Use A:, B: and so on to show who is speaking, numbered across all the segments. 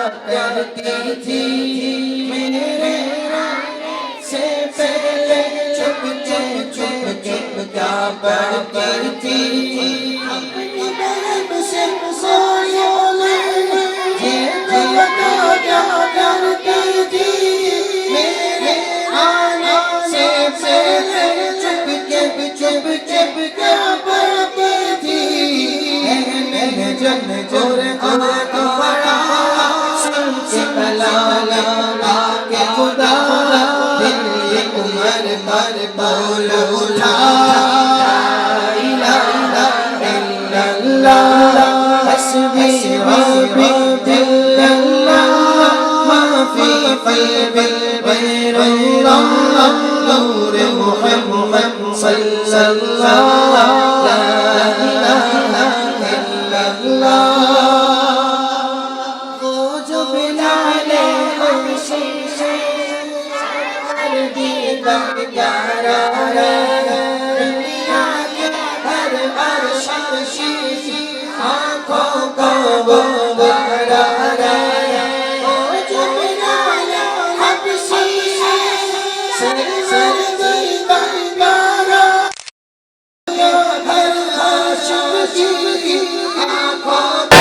A: کرتی تھی میرے سے پہلے چپ کے کیا پڑھتی تھی اپنی بہن سے سونے یہ بتا کیا کرتی تھی میرے آنے سے پہلے چپ کے کیا پڑھتی تھی میں جب بڑا سن سے کلا کے خدا دل عمر پر بول اٹھا لا الہ الا اللہ حسبی ربی الا اللہ ما فی قلبی غیر اللہ نور محمد صلی اللہ لا الہ الا اللہ وہ جو بلال حبشی سے دی تک پیارا دنیا کے ہر عرشی آنکھوں کو وہ بارا وہ جو بلال حبشی سے دی تک پیارا ہر عرشی آنکھوں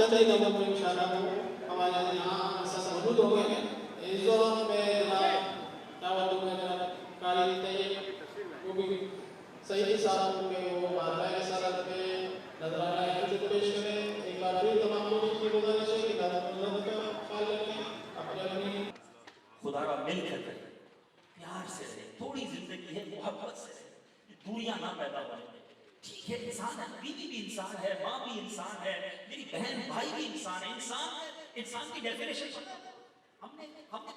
B: چاہیے کہ ہم انشاءاللہ ہمارے یہاں سب موجود ہوں گے. انضم میں دعوت میں قاری طیب وہ بھی صحیح صاحب کے وہ بارگاہ رسالت میں نذرانہ حاجت پیش کریں. ایک بار پھر تمام لوگوں کی گزارش ہے کہ اللہ کا خیال رکھیں اپنے اپنی
C: خدا را مل کر کریں، پیار سے رہیں. تھوڑی زندگی ہے، محبت سے رہیں، دوریاں نہ پیدا ہوں. ٹھیک ہے انسان ہے، بیوی بھی انسان ہے، ماں بھی انسان ہے، میری بہن بھائی بھی انسان ہے. انسان کی ڈیفینیشن پتہ ہے؟ ہم نے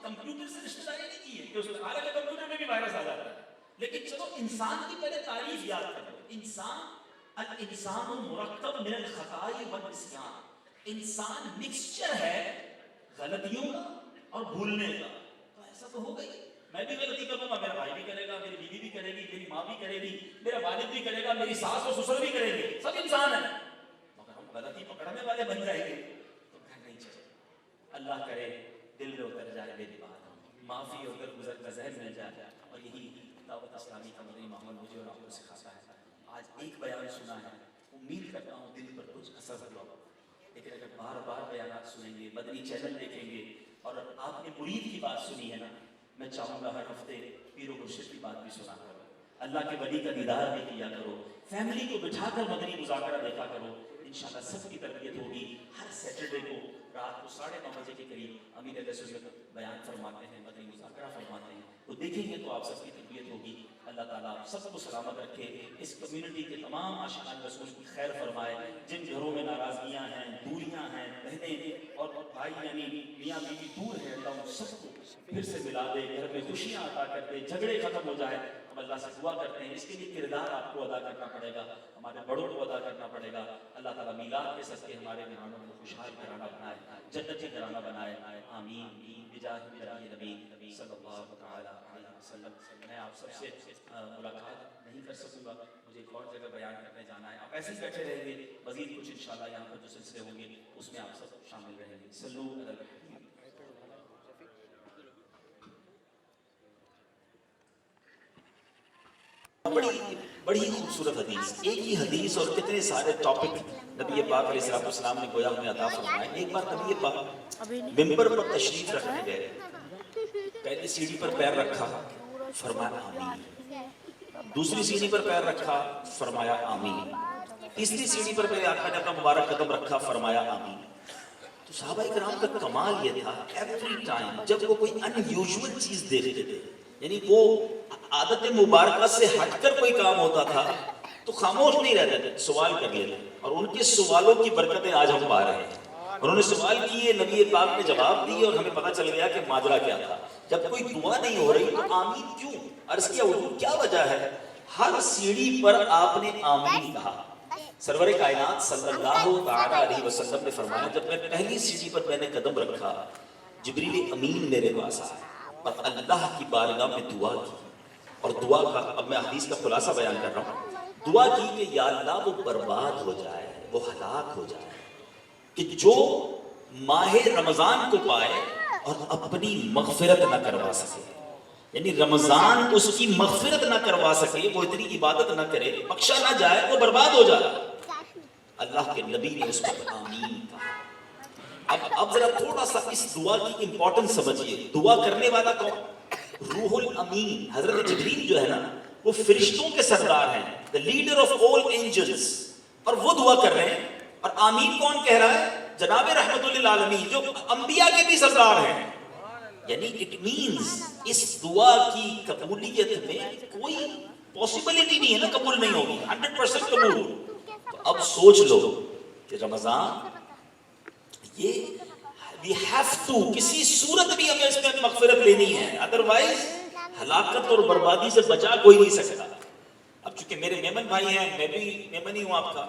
C: کمپیوٹر سے رشتہ داری نہیں کی ہے کہ اس میں حالانکہ کمپیوٹر میں بھی وائرس آ جاتا ہے. لیکن چلو انسان کی پہلے تعریف یاد کرو. الانسان مرکب من الخطائی والنسیان. انسان مکسچر ہے غلطیوں کا اور بھولنے کا. تو ایسا تو ہو گئی، میں بھی غلطی کروں گا، میرا بھائی بھی کرے گا، میری بیوی بھی کرے گی، میری ماں بھی کرے گی، میرا والد بھی کرے گا، میری ساس اور سسر بھی کریں گے. سب انسان ہیں. مگر ہم غلطی پکڑنے والے بن جائیں گے تو پھر نہیں چلے. اللہ کرے دل میں اتر جائے میری بات، معافی ہو کر گزر کا ذہن مل جائے. اور یہی دعوت اسلامی کا مدنی ماحول مجھے اور آپ کو سکھاتا ہے. آج ایک بیان سنا ہے، امید کرتا ہوں دل پر کچھ اثر ہوا. لیکن اگر بار بار بیانات سنیں گے، مدنی چینل دیکھیں گے اور آپ نے مرید کی بات سنی ہے نا، میں چاہوں گا ہر ہفتے پیر و مرشد کی بات بھی سنا کرو، اللہ کے ولی کا دیدار بھی کیا کرو، فیملی کو بٹھا کر مدنی مذاکرہ دیکھا کرو. انشاءاللہ سب کی تربیت ہوگی. ہر سیٹرڈے کو رات کو 9:30 بجے کے قریب امیر علیہ سنت بیان فرماتے ہیں، مدنی مذاکرہ فرماتے ہیں. تو دیکھیں گے تو آپ سب کی تربیت ہوگی. اللہ تعالیٰ آپ سب کو سلامت رکھے، اس کمیونٹی کے تمام عاشقان رسول کی خیر فرمائے. جن گھروں میں ناراضگیاں ہیں، دوریاں ہیں، بہنیں اور بھائی یعنی میاں بیوی دور ہیں، اللہ ان سب کو پھر سے ملا دے، گھر میں خوشیاں عطا کر دے، جھگڑے ختم ہو جائے. ہم اللہ سے دعا کرتے ہیں. اس کے لیے کردار آپ کو ادا کرنا پڑے گا، ہمارے بڑوں کو ادا کرنا پڑے گا. اللہ تعالیٰ میلاد کے صدقے ہمارے گھرانوں کو خوشحال گھرانہ بنائے، جنتی گھرانہ بنائے. آمین بجاہ نبی صلی اللہ تعالی علیہ وسلم. میں آپ سب سے ملاقات نہیں کر سکوں گا، مجھے ایک اور جگہ بیان کرنے جانا ہے. آپ ایسے ہی بیٹھے رہیں گے، مزید کچھ انشاءاللہ یہاں پر جو سلسلے ہوں گے اس میں آپ سب شامل رہیں گے. صلو علی الحبیب. بڑی خوبصورت حدیث، ایک ہی حدیث اور کتنے سارے ٹاپک نبی پاک علیہ السلام نے گویا ہمیں عطا فرمائے. ایک بار نبی پاک منبر پر تشریف رکھنے گئے، پہلی سیڑھی پر پیر رکھا، فرمایا آمین. دوسری سیڑھی پر پیر رکھا، فرمایا آمین. تیسری سیڑھی پر میرے آقا نے اپنا مبارک قدم رکھا، فرمایا آمین. تو صحابہ کرام کا کمال یہ تھا، ایوری ٹائم جب وہ کوئی ان یوزول چیز دیکھتے تھے، یعنی وہ عادت مبارکہ سے ہٹ کر کوئی کام ہوتا تھا تو خاموش نہیں رہتے تھے، سوال کر لیتے. اور ان کے سوالوں کی برکتیں آج ہم پا رہے ہیں. انہوں نے سوال کیے، نبی پاک نے جواب دی اور ہمیں پتہ چل گیا کہ ماجرا کیا تھا. جب کوئی دعا نہیں ہو رہی تو آمین کیوں؟ عرض کیا حضور کیا وجہ ہے؟ ہر سیڑھی پر آپ نے آمین کہا. سرور کائنات صلی اللہ تعالی علیہ وسلم نے فرمایا جب میں پہلی سیڑھی پر میں نے قدم رکھا، جبریل امین میرے پاس آیا اور اللہ کی بارگاہ میں دعا کی. اور دعا کا اب میں حدیث کا خلاصہ بیان کر رہا ہوں. دعا کی کہ یا اللہ وہ برباد ہو جائے، وہ ہلاک ہو جائے، کہ جو ماہ رمضان کو پائے اور اپنی مغفرت نہ کروا سکے. یعنی رمضان اس کی مغفرت نہ کروا سکے، وہ اتنی عبادت نہ کرے، بخشا نہ جائے، وہ برباد ہو جائے. اللہ کے نبی نے اس پر آمین کہا. اب ذرا تھوڑا سا اس دعا کی امپورٹنس سمجھیے. دعا کرنے والا کون؟ روح الامین. حضرت جبریل جو ہے نا وہ فرشتوں کے سردار ہیں، the leader of all angels، اور وہ دعا کر رہے ہیں. اور آمین کون کہہ رہا ہے؟ جناب رحمت للعالمین جو انبیاء کے بھی سردار ہیں. یعنی اٹ مینز اس دعا کی قبولیت میں کوئی پاسبلٹی نہیں ہے نا قبول نہیں ہوگی، 100% قبول. تو اب سوچ لو کہ رمضان یہ we have to کسی صورت بھی ہمیں اس میں مغفرت لینی ہے، ادروائز ہلاکت اور بربادی سے بچا کوئی نہیں سکتا. اب چونکہ میرے میمن بھائی ہیں، میں بھی میمن ہی ہوں آپ کا،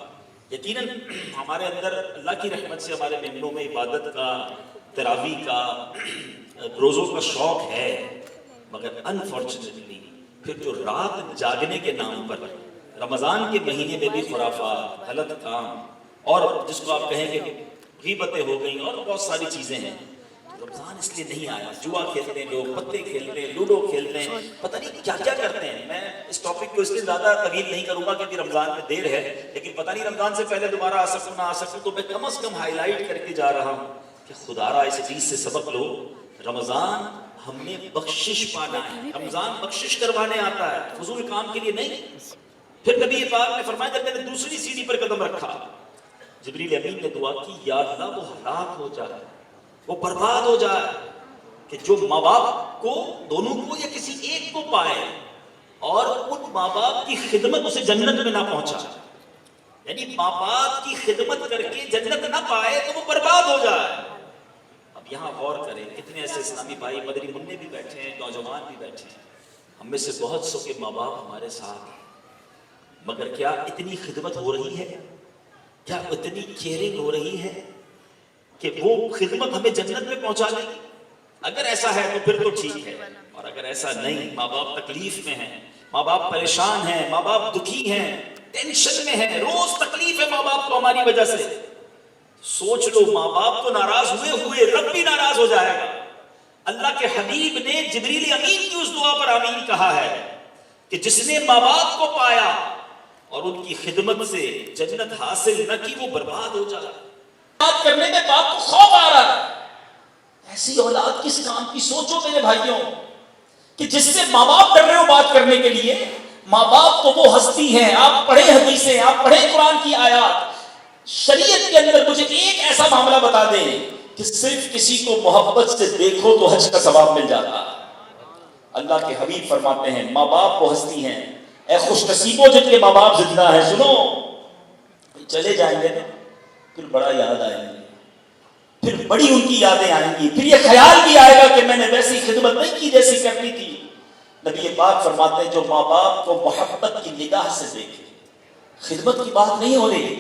C: یقیناً ہمارے اندر اللہ کی رحمت سے ہمارے میمنوں میں عبادت کا، تراویح کا، روزوں کا شوق ہے. مگر انفارچونیٹلی پھر جو رات جاگنے کے نام پر رمضان کے مہینے میں بھی خرافات، غلط کام اور جس کو آپ کہیں کہ غیبتیں ہو گئیں اور بہت ساری چیزیں ہیں. رمضان اس لیے نہیں آیا. جوا کھیلتے ہیں لوگ, پتے کھیلتے ہیں, لوڈو کھیلتے ہیں, پتہ نہیں کیا کیا کرتے ہیں. میں اس ٹاپک کو اس لیے زیادہ طویل نہیں کروں گا کیونکہ رمضان میں دیر ہے, لیکن پتہ نہیں رمضان سے پہلے دوبارہ آ سکوں نہ آ سکوں, تو میں کم از کم ہائی لائٹ کر کے جا رہا ہوں کہ خدا را اس چیز سے سبق لو. رمضان ہم نے بخشش پانا ہے, رمضان بخشش کروانے آتا ہے, فضول کام کے لیے نہیں. پھر نبی پاک نے فرمایا جب میں نے دوسری سیڑھی پر قدم رکھا, جبریل امین نے دعا کی, یا اللہ وہ ہلاک ہو جائے, وہ برباد ہو جائے, کہ جو ماں باپ کو, دونوں کو یا کسی ایک کو پائے اور ان ماں باپ کی خدمت اسے جنت میں نہ پہنچا. یعنی ماں باپ کی خدمت کر کے جنت نہ پائے تو وہ برباد ہو جائے. اب یہاں غور کریں, کتنے ایسے اسلامی بھائی مدری منع بھی بیٹھے ہیں, نوجوان بھی بیٹھے ہیں, ہم میں سے بہت سو کے ماں باپ ہمارے ساتھ ہیں, مگر کیا اتنی خدمت ہو رہی ہے, کیا اتنی کیئرنگ ہو رہی ہے کہ وہ خدمت ہمیں جنت میں پہنچا دے؟ اگر ایسا ہے تو پھر تو ٹھیک ہے, اور اگر ایسا نہیں, ماں باپ تکلیف میں ہیں, ماں باپ پریشان ہیں, ماں باپ دکھی ہیں, ٹینشن میں ہیں, روز تکلیف ہے ماں باپ کو ہماری وجہ سے, سوچ لو ماں باپ تو ناراض ہوئے رب بھی ناراض ہو جائے گا. اللہ کے حبیب نے جبریل امین کی اس دعا پر آمین کہا ہے کہ جس نے ماں باپ کو پایا اور ان کی خدمت سے جنت حاصل نہ کی وہ برباد ہو جائے. بات کرنے میں باپ کو خوف آ رہا ہے, ایسی اولاد کس کام کی. سوچو میرے بھائیوں کہ جس سے ماں باپ ڈر رہے ہو بات کرنے کے لیے, ماں باپ تو وہ ہستی ہیں, آپ پڑھیں حدیثیں, آپ پڑھیں قرآن کی آیات, شریعت کے اندر مجھے ایک ایسا معاملہ بتا دیں کہ صرف کسی کو محبت سے دیکھو تو حج کا ثواب مل جاتا. اللہ کے حبیب فرماتے ہیں ماں باپ وہ ہستی ہیں, اے خوش نصیبوں جن کے ماں باپ زندہ ہیں, سنو چلے جائیں گے پھر بڑا یاد آئیں گے, پھر بڑی ان کی یادیں آئیں گی, پھر یہ خیال بھی آئے گا کہ میں نے ویسی خدمت نہیں کی جیسی کرنی تھی. نبی پاک فرماتے ہیں جو ماں باپ کو محبت کی نگاہ سے دیکھے, خدمت کی بات نہیں ہو رہی,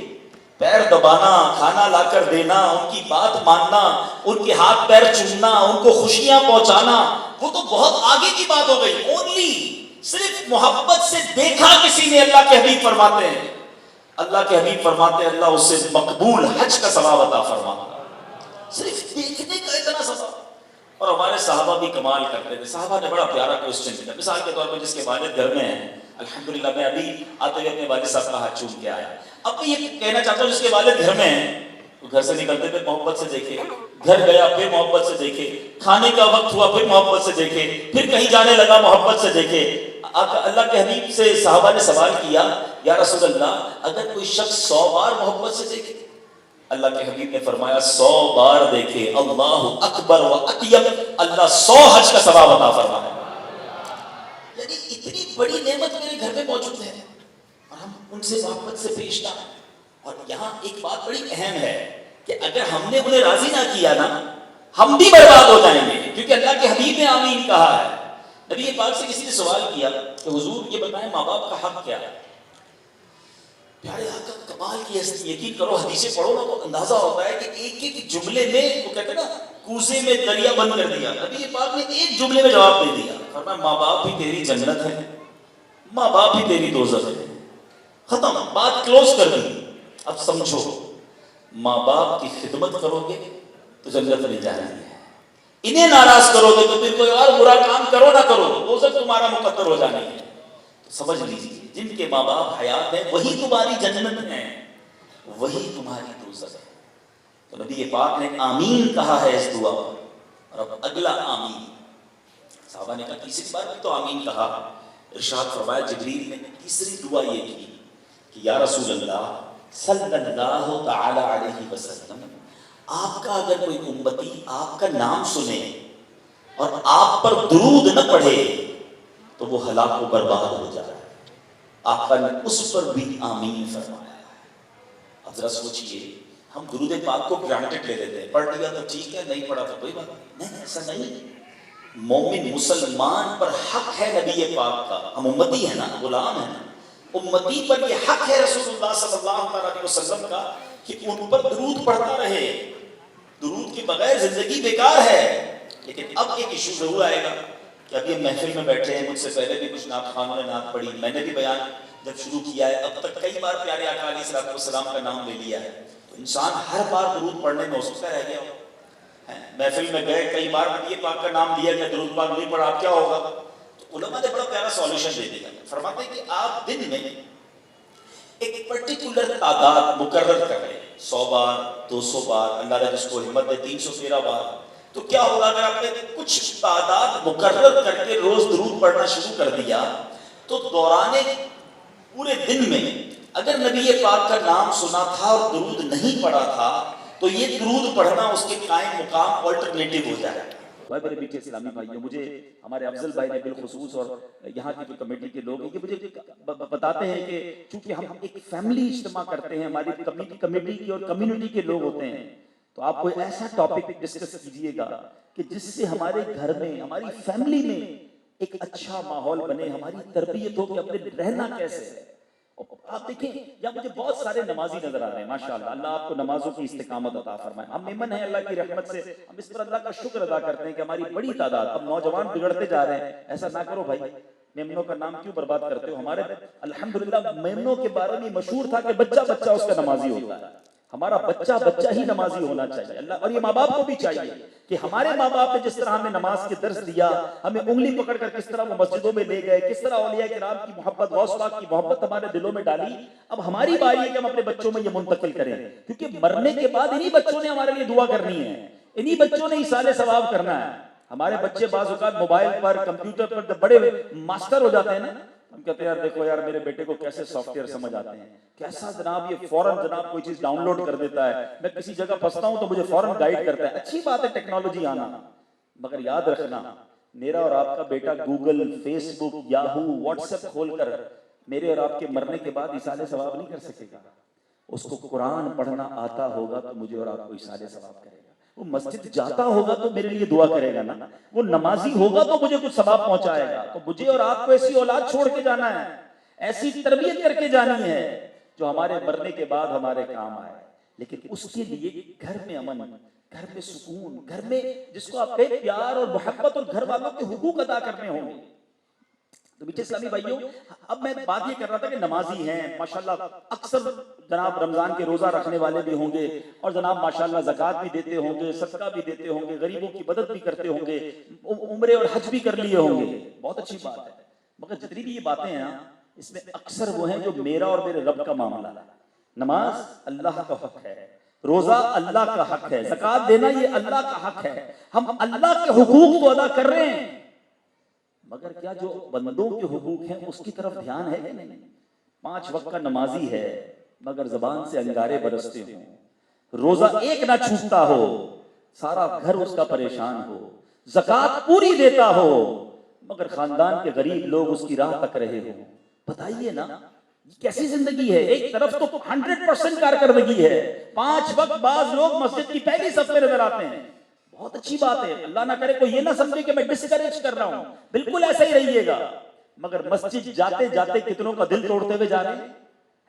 C: پیر دبانا, کھانا لا کر دینا, ان کی بات ماننا, ان کے ہاتھ پیر چومنا, ان کو خوشیاں پہنچانا, وہ تو بہت آگے کی بات ہو گئی. اونلی صرف محبت سے دیکھا کسی نے, اللہ کے حبیب فرماتے ہیں, اللہ کے حبیب فرماتے ہیں اللہ اسے مقبول حج کا ثواب عطا فرماتا. صرف دیکھنے کا اتنا ثواب. اور ہمارے صحابہ بھی کمال کرتے تھے. صحابہ نے بڑا پیارا کوسچن کیا, مثال کے طور پر جس کے والد گھر میں ہیں, الحمدللہ میں ابھی آتے ہوئے اپنے والد صاحب کا ہاتھ چوم کے آیا. اب میں یہ کہنا چاہتا ہوں جس کے والد گھر میں ہیں, گھر سے نکلتے پھر محبت سے دیکھے, گھر گیا پھر محبت سے دیکھے, کھانے کا وقت ہوا پھر محبت سے دیکھے, پھر کہیں جانے لگا محبت سے دیکھے. اللہ کے حبیب سے صحابہ نے سوال کیا, یا رسول اللہ اگر کوئی شخص 100 بار محبت سے دیکھے, اللہ کے حبیب نے فرمایا 100 بار دیکھے, اللہ اکبر و اطیب, اللہ 100 حج کا ثواب عطا فرمائے. یعنی اتنی بڑی نعمت میرے گھر میں موجود ہے اور ہم ان سے محبت سے پیش نہ. اور یہاں ایک بات بڑی اہم ہے کہ اگر ہم نے انہیں راضی نہ کیا نا, ہم بھی برباد ہو جائیں گے, کیونکہ اللہ کے حبیب نے آمین کہا ہے. نبی پاک سے کسی نے سوال کیا کہ حضور یہ بتائیں ماں باپ کا حق کیا ہے؟ پیارے آقا کمال کی ہستی, یقین کرو حدیثیں پڑھو نا تو اندازہ ہوتا ہے کہ ایک ایک جملے میں, وہ کہتے ہیں نا کوزے میں دریا بند کر دیا, نبی پاک نے ایک جملے میں جواب دے دیا. فرمایا ماں باپ بھی تیری جنت ہے, ماں باپ بھی تیری دوزخ ہے. ختم, بات کلوز کر دی. اب سمجھو, ماں باپ کی خدمت کرو گے تو جنت میں جائیں گے, انہیں ناراض کرو گے تو پھر کوئی اور برا کام کرو نہ کرو دوزخ تمہارا مقدر ہو جانے ہے. سمجھ لیجیے جن کے ماں باپ حیات ہیں وہی تمہاری جنت ہیں, وہی تمہاری دوزخ ہے. تو نبی پاک نے آمین کہا ہے اس دعا پر. اور اب اگلا آمین, صحابہ نے کہا تیسری بار بھی تو آمین کہا. ارشاد فرمایا جبریل نے تیسری دعا یہ کی کہ یا رسول اللہ صلی اللہ تعالی علیہ وسلم, آپ کا اگر کوئی امتی آپ کا نام سنے اور آپ پر درود نہ پڑھے تو وہ ہلاک و برباد ہو جائے. آقا نے اس پر بھی آمین فرمایا ہے. اب ذرا سوچئے, ہم درود پاک کو گرانٹڈ لے لیتے ہیں, پڑھ لیا تو ٹھیک ہے, نہیں پڑھا تو کوئی بات نہیں. ایسا نہیں. مومن مسلمان پر حق ہے نبی پاک کا, ہم امتی ہیں نا, غلام ہیں نا, امتی پر یہ حق ہے رسول اللہ صلی اللہ علیہ وسلم کا کہ ان پر درود پڑھتا رہے. درود کے بغیر زندگی بیکار ہے. لیکن اب ایک ایشو ضرور آئے گا کہ ابھی ہم محفل میں بیٹھے ہیں, مجھ سے پہلے بھی کچھ نعت خوانوں نے نعت پڑھی, میں نے بھی بیان جب شروع کیا ہے اب تک کئی بار پیارے آقا علیہ السلام کا نام لے لیا ہے, تو انسان ہر بار درود پڑھنے میں ہو سکتا رہ گیا ہو. محفل میں گئے, کئی بار نبی پاک کا نام لیا گیا, درود پاک نہیں پڑھا, اب کیا ہوگا؟ تو علماء نے بڑا پیارا سولوشن دے دیا. فرماتے ہیں کہ آپ دن میں ایک پرٹیکولر تعداد مقرر کر لیں, 100 بار, 200 بار, اللہ نے جس کو ہمت دے 313 بار. تو کیا ہوگا اگر آپ نے کچھ تعداد مقرر کر کے روز درود پڑھنا شروع کر دیا, تو دوران پورے دن میں اگر نبی پاک کا نام سنا تھا اور درود نہیں پڑھا تھا, تو یہ درود پڑھنا اس کے قائم مقام آلٹرنیٹو ہو جائے گا. بھائی میرے میٹھے اسلامی بھائیوں, مجھے ہمارے افضل بھائی نے بالخصوص اور یہاں کی جو کمیٹی کے لوگ ہیں یہ مجھے بتاتے ہیں کہ چونکہ ہم ایک فیملی اجتماع کرتے ہیں, ہماری کمیٹی کی اور کمیونٹی کے لوگ ہوتے ہیں, تو آپ کوئی ایسا ٹاپک ڈسکس کیجئے گا کہ جس سے ہمارے گھر میں, ہماری فیملی میں ایک اچھا ماحول بنے, ہماری تربیت ہو کہ اپنے رہنا کیسے ہے. آپ دیکھیں یا مجھے بہت سارے نمازی نظر آ رہے ہیں, ماشاءاللہ, اللہ آپ کو نمازوں کی استقامت عطا فرمائے. ہم ممن ہیں اللہ کی رحمت سے, ہم اس پر اللہ کا شکر ادا کرتے ہیں کہ ہماری بڑی تعداد. اب نوجوان بگڑتے جا رہے ہیں, ایسا نہ کرو بھائی, میمنوں کا نام کیوں برباد کرتے ہو؟ ہمارے الحمدللہ میمنوں کے بارے میں مشہور تھا کہ بچہ بچہ اس کا نمازی ہوتا ہے. ہمارا بچہ بچہ ہی نمازی ہونا چاہیے. اللہ, اور یہ ماں باپ کو بھی چاہیے کہ ہمارے ماں باپ نے جس طرح ہمیں نماز کے درس دیا, ہمیں انگلی پکڑ کر کس طرح وہ مسجدوں میں لے گئے, کس طرح اولیاء کرام کی محبت, غوث پاک کی محبت ہمارے دلوں میں ڈالی, اب ہماری باری ہے کہ ہم اپنے بچوں میں یہ منتقل کریں, کیونکہ مرنے کے بعد انہی بچوں نے ہمارے لیے دعا کرنی ہے, انہی بچوں نے ایصال ثواب کرنا ہے. ہمارے بچے بعض اوقات موبائل پر, کمپیوٹر پر بڑے ماسٹر ہو جاتے ہیں نا, ہم کہتے ہیں یار دیکھو یار میرے بیٹے کو کیسے سافٹ ویئر سمجھ آتے ہیں, کیسا جناب یہ فوراً جناب کوئی چیز ڈاؤن لوڈ کر دیتا ہے, میں کسی جگہ پھنستا ہوں تو مجھے فوراً گائیڈ کرتا ہے. اچھی بات ہے ٹیکنالوجی آنا, مگر یاد رکھنا میرا اور آپ کا بیٹا گوگل, فیس بک, یاہو, واٹس ایپ کھول کر میرے اور آپ کے مرنے کے بعد ایصال ثواب نہیں کر سکے گا. اس کو قرآن پڑھنا آتا ہوگا تو مجھے اور آپ کو ایصال ثواب کرے گا. وہ مسجد جاتا ہوگا تو میرے لیے دعا کرے گا نا, وہ نمازی ہوگا تو مجھے کچھ ثواب پہنچائے گا. تو مجھے اور آپ کو ایسی اولاد چھوڑ کے جانا ہے, ایسی تربیت کر کے جانی ہے جو ہمارے مرنے کے بعد ہمارے کام آئے. لیکن اس کے لیے گھر میں امن, گھر میں سکون, گھر میں جس کو آپ کہیں پیار اور محبت, اور گھر والوں کے حقوق ادا کرنے ہوں گے. تو میٹھے اسلامی بھائیوں, اب میں بات یہ کر رہا تھا کہ نمازی ہیں ماشاءاللہ, اکثر جناب رمضان کے روزہ رکھنے والے بھی ہوں گے, اور جناب ماشاءاللہ زکوٰۃ بھی دیتے ہوں گے, صدقہ بھی دیتے ہوں گے, غریبوں کی مدد بھی کرتے ہوں گے, عمرے اور حج بھی کر لیے ہوں گے, بہت اچھی بات ہے. مگر جتنی بھی یہ باتیں ہیں اس میں اکثر وہ ہیں جو میرا اور میرے رب کا معاملہ ہے. نماز اللہ کا حق ہے, روزہ اللہ کا حق ہے, زکوٰۃ دینا یہ اللہ کا حق ہے, ہم اللہ کے حقوق تو ادا کر رہے ہیں, مگر کیا جو بندوں کے حقوق ہیں اس کی طرف دھیان ہے کہ نہیں؟ 5 وقت کا نمازی ہے مگر زبان سے انگارے برستے ہوں, روزہ ایک نہ چھوٹتا ہو, سارا گھر اس کا پریشان ہو, زکوٰۃ پوری دیتا ہو مگر خاندان کے غریب لوگ اس کی راہ تک رہے ہوں. بتائیے نا کیسی زندگی ہے؟ ایک طرف تو 100% کارکردگی ہے, 5 وقت بعض لوگ مسجد کی پہلی صف میں نظر آتے ہیں, بہت اچھی بات ہے, اللہ نہ کرے کوئی یہ نہ سمجھے کہ میں ڈسکریج کر رہا ہوں, بالکل ایسا ہی رہیے گا. مگر مسجد جاتے جاتے کتنوں کا دل توڑتے ہوئے جا رہے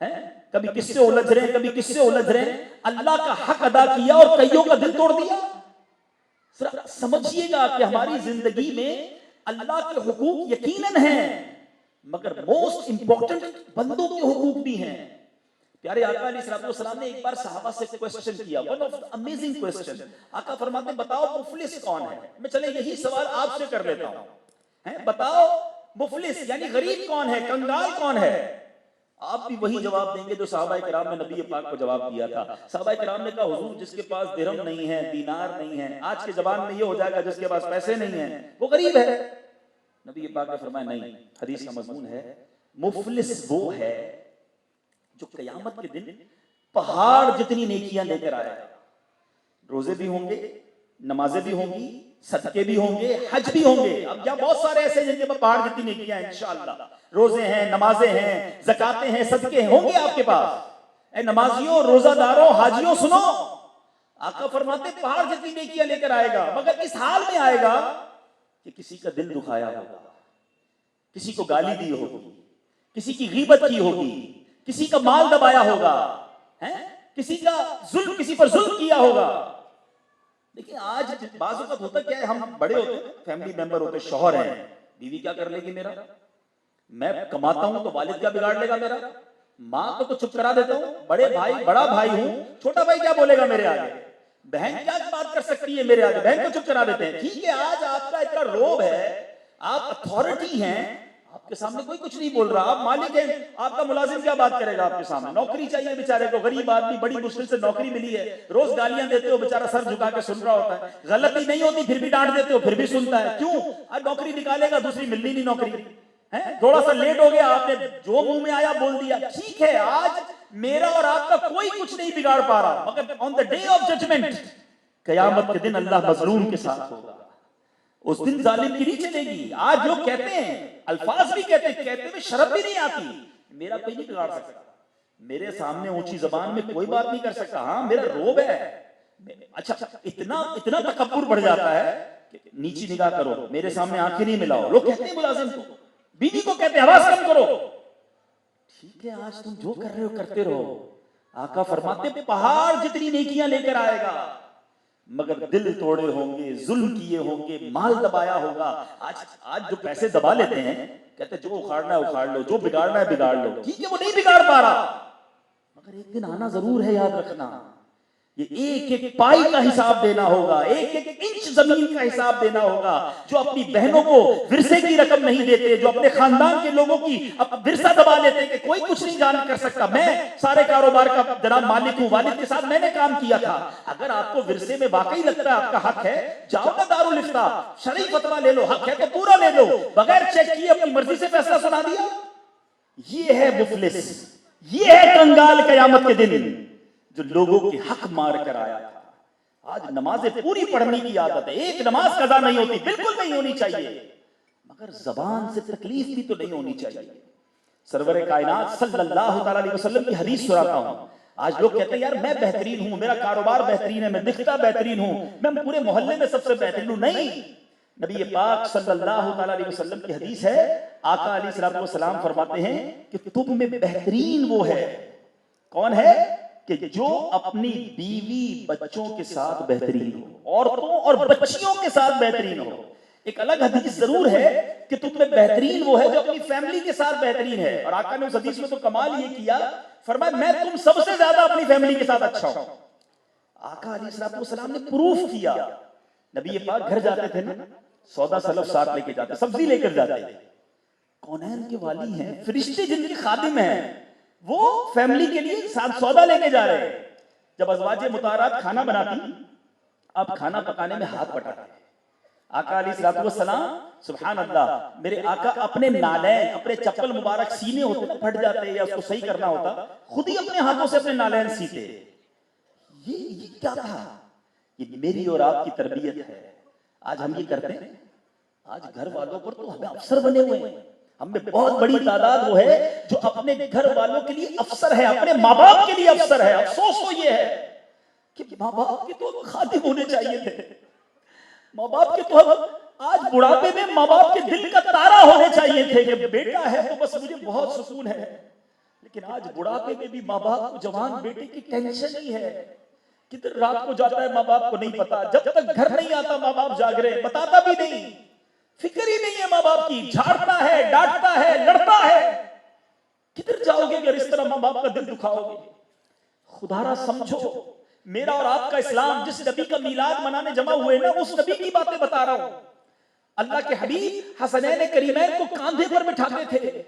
C: ہیں, کبھی کس سے الجھ رہے ہیں, کبھی کس سے الجھ رہے ہیں, اللہ کا حق ادا کیا اور کئیوں کا دل توڑ دیا. سمجھیے گا کہ ہماری زندگی میں اللہ کے حقوق یقیناً ہیں, مگر موسٹ امپورٹنٹ بندوں کے حقوق بھی ہیں. پیارے آقا علیہ السلام نے ایک بار صحابہ سے کوسچن کیا, ون آف امیزنگ کوسچن. آقا فرماتے ہیں بتاؤ مفلس کون ہے؟ میں چلے یہی سوال آپ سے کر لیتا ہوں, بتاؤ مفلس یعنی غریب کون ہے, کنگال کون ہے؟ آپ بھی وہی جواب دیں گے جو صحابہ کرام نے نبی پاک کو جواب دیا تھا. صحابہ کرام نے کہا حضور جس کے پاس درہم نہیں ہے, دینار نہیں ہے, آج کے زبان میں یہ ہو جائے گا جس کے پاس پیسے نہیں ہیں وہ غریب ہے. نبی پاک نے فرمایا نہیں, حدیث کا مضمون ہے مفلس وہ ہے جو قیامت کے دن پہاڑ جتنی نیکیاں لے کر آئے گا. روزے بھی ہوں گے, نمازیں بھی ہوں گی, صدقے بھی ہوں گے, حج بھی ہوں گے. اب کیا بہت سارے ایسے جن کے پاس پہاڑ جتنی نیکیاں ہیں انشاءاللہ, روزے ہیں, نمازیں ہیں, زکاتیں ہیں, صدقے ہیں, ہوں گے آپ کے پاس. اے نمازیوں, روزہ داروں, حاجیوں سنو, آقا فرماتے پہاڑ جتنی نیکیاں لے کر آئے گا, مگر اس حال میں آئے گا کہ کسی کا دل دکھایا ہوگا, کسی کو گالی دی ہوگی, کسی کی غیبت کی ہوگی, کسی کا مال دبایا ہوگا, کسی کا ظلم, کسی پر ظلم کیا ہوگا. لیکن آج بعض اوقات ہوتا کیا ہے, ہم بڑے ہوتے ہیں, فیملی ممبر ہوتے, شوہر ہیں, بیوی کیا کر لے گی میرا, میں کماتا ہوں تو والد کیا بگاڑ لے گا میرا, ماں کو تو چپ کرا دیتا ہوں, بڑے بھائی, بڑا بھائی ہوں, چھوٹا بھائی کیا بولے گا میرے آگے,
D: بہن کیا بات کر سکتی ہے میرے آگے؟ بہن کو چپ کرا دیتے ہیں. ٹھیک ہے آج آپ کا اتنا روب ہے, آپ اتھارٹی ہیں, آپ کے سامنے کوئی کچھ نہیں بول رہا, آپ مالک ہیں, آپ کا ملازم کیا بات کرے گا آپ کے سامنے؟ نوکری چاہیے بیچارے کو, غریب آدمی, بڑی مشکل سے نوکری ملی ہے, روز گالیاں دیتے ہو, بیچارہ سر جھکا کے سن رہا ہوتا ہے, غلطی نہیں ہوتی پھر بھی ڈانٹ دیتے ہو, پھر بھی سنتا ہے. کیوں؟ آج نوکری نکالے گا, دوسری ملنی نہیں نوکری, تھوڑا سا لیٹ ہو گیا, آپ نے جو منہ میں آیا بول دیا. ٹھیک ہے آج میرا اور آپ کا کوئی کچھ نہیں بگاڑ پا رہا, مگر آن دا ڈے آف ججمنٹ, قیامت کے دن اللہ مظلوم کے ساتھ ہوگا, اس دن ظالم کی نہیں چلے گی. آج لوگ کہتے ہیں, الفاظ بھی کہتے ہوئے شرم بھی نہیں آتی, میرا کوئی نہیں بگاڑ سکتا, میرے سامنے اونچی زبان میں کوئی بات نہیں کر سکتا. ہاں میرا روب ہے. اچھا اتنا تکبر بڑھ جاتا ہے کہ نیچی نگاہ کرو, میرے سامنے آنکھیں نہیں ملاؤ. لوگ کہتے ہیں ملازم کو, بیوی کو کہتے ہیں آواز کم کرو. ٹھیک ہے آج تم جو کر رہے ہو کرتے رہو. آقا فرماتے پہاڑ جتنی نیکیاں لے کر آئے گا, مگر دل توڑے ہوں گے, ظلم کیے ہوں گے, مال دبایا ہوگا. آج جو پیسے دبا لیتے ہیں, کہتے جو اکھاڑنا ہے اکھاڑ لو, جو بگاڑنا ہے بگاڑ لو. ٹھیک ہے وہ نہیں بگاڑ پا رہا, مگر ایک دن آنا ضرور ہے, یاد رکھنا. یہ ایک ایک پائی کا حساب دینا ہوگا, ایک ایک انچ زمین کا حساب دینا ہوگا. جو اپنی بہنوں کو ورثے کی رقم نہیں دیتے, جو اپنے خاندان کے لوگوں کی ورثہ دبا لیتے کہ کوئی کچھ نہیں جان کر سکتا, میں سارے کاروبار کا جناب مالک ہوں, والد کے ساتھ میں نے کام کیا تھا. اگر آپ کو ورثے میں واقعی لگتا ہے آپ کا حق ہے, جاؤ نا دارالفتاء, شرعی فتویٰ لے لو, حق ہے تو پورا لے لو, بغیر چیک کیے اپنی مرضی سے فیصلہ سنا دیا. یہ ہے مفلس, یہ ہے کنگال قیامت کے دن جو لوگوں کے حق مار کر آیا تھا. آج نمازیں پوری پڑھنے کی عادت ہے, ایک نماز قضا نہیں ہوتی, بالکل نہیں ہونی چاہیے, مگر زبان سے تکلیف بھی تو نہیں ہونی چاہیے. سرور کائنات صلی اللہ تعالی علیہ وسلم کی حدیث سناتا ہوں. آج لوگ کہتے ہیں یار میں بہترین ہوں, میرا کاروبار بہترین ہے, میں دکھتا بہترین ہوں, میں پورے محلے میں سب سے بہترین ہوں. نہیں, نبی پاک صلی اللہ تعالی علیہ وسلم کی حدیث ہے, آقا علیہ الصلوۃ والسلام فرماتے ہیں کہ تم میں بہترین وہ ہے. کون ہے؟ کہ جو اپنی بیوی بچوں کے ساتھ بہترین ہو, عورتوں اور بچیوں کے ساتھ بہترین ہو. ایک الگ حدیث ضرور ہے کہ تم میں بہترین وہ ہے جو اپنی فیملی کے ساتھ بہترین ہے. اور آقا نے اس حدیث میں تو کمال یہ کیا, فرمایا میں تم سب سے زیادہ اپنی فیملی کے ساتھ اچھا ہوں. آقا علیہ الصلوۃ والسلام نے پروف کیا. نبی پاک گھر جاتے تھے نا, سودا سلف ساتھ لے کے جاتے, سبزی لے کر جاتے تھے. کونین کے والی ہیں, فرشتے جن کے خادم ہیں, وہ فیملی کے لیے ساتھ سودا لے کے جا رہے ہیں. جب ازواج مطہرات کھانا بناتی, اب کھانا پکانے میں ہاتھ بٹاتے ہیں. آقا علیہ الصلوۃ والسلام, سبحان اللہ, میرے آقا اپنے نالین, اپنے چپل مبارک سینے ہوتے نا پھٹ جاتے یا اس کو صحیح کرنا ہوتا, خود ہی اپنے ہاتھوں سے اپنے نالین سیتے. یہ کیا تھا؟ یہ میری اور آپ کی تربیت ہے. آج ہم یہ کرتے ہیں, آج گھر والوں پر تو ہمیں افسر بنے ہوئے ہیں. ہم میں بہت بڑی تعداد وہ ہے جو اپنے گھر والوں کے لیے افسر ہے, اپنے ماں باپ کے لیے افسر ہے. افسوس تو یہ ہے کہ ماں باپ کے تو خادم ہونے چاہیے تھے. ماں باپ کے تو آج بڑھاپے میں ماں باپ کے دل کا تارا ہونے چاہیے تھے کہ بیٹا ہے تو بس مجھے بہت سکون ہے. لیکن آج بڑھاپے میں بھی ماں باپ کو جوان بیٹے کی ٹینشن ہی ہے. کدھر رات کو جاتا ہے ماں باپ کو نہیں پتا, جب تک گھر نہیں آتا ماں باپ جاگ رہے, بتاتا بھی نہیں, فکر ہی نہیں ہے ماں باپ کی, جھاڑتا ہے, ڈانٹتا ہے, لڑتا ہے. کدھر جاؤ گے اگر اس طرح ماں باپ کا دل دکھاؤ گے؟ خدا را سمجھو, میرا اور آپ کا اسلام جس نبی کا میلاد منانے جمع ہوئے نا, اس نبی کی باتیں بتا رہا ہوں. اللہ کے حبیب حسنین کریمین کو کاندھے پر بٹھاتے تھے,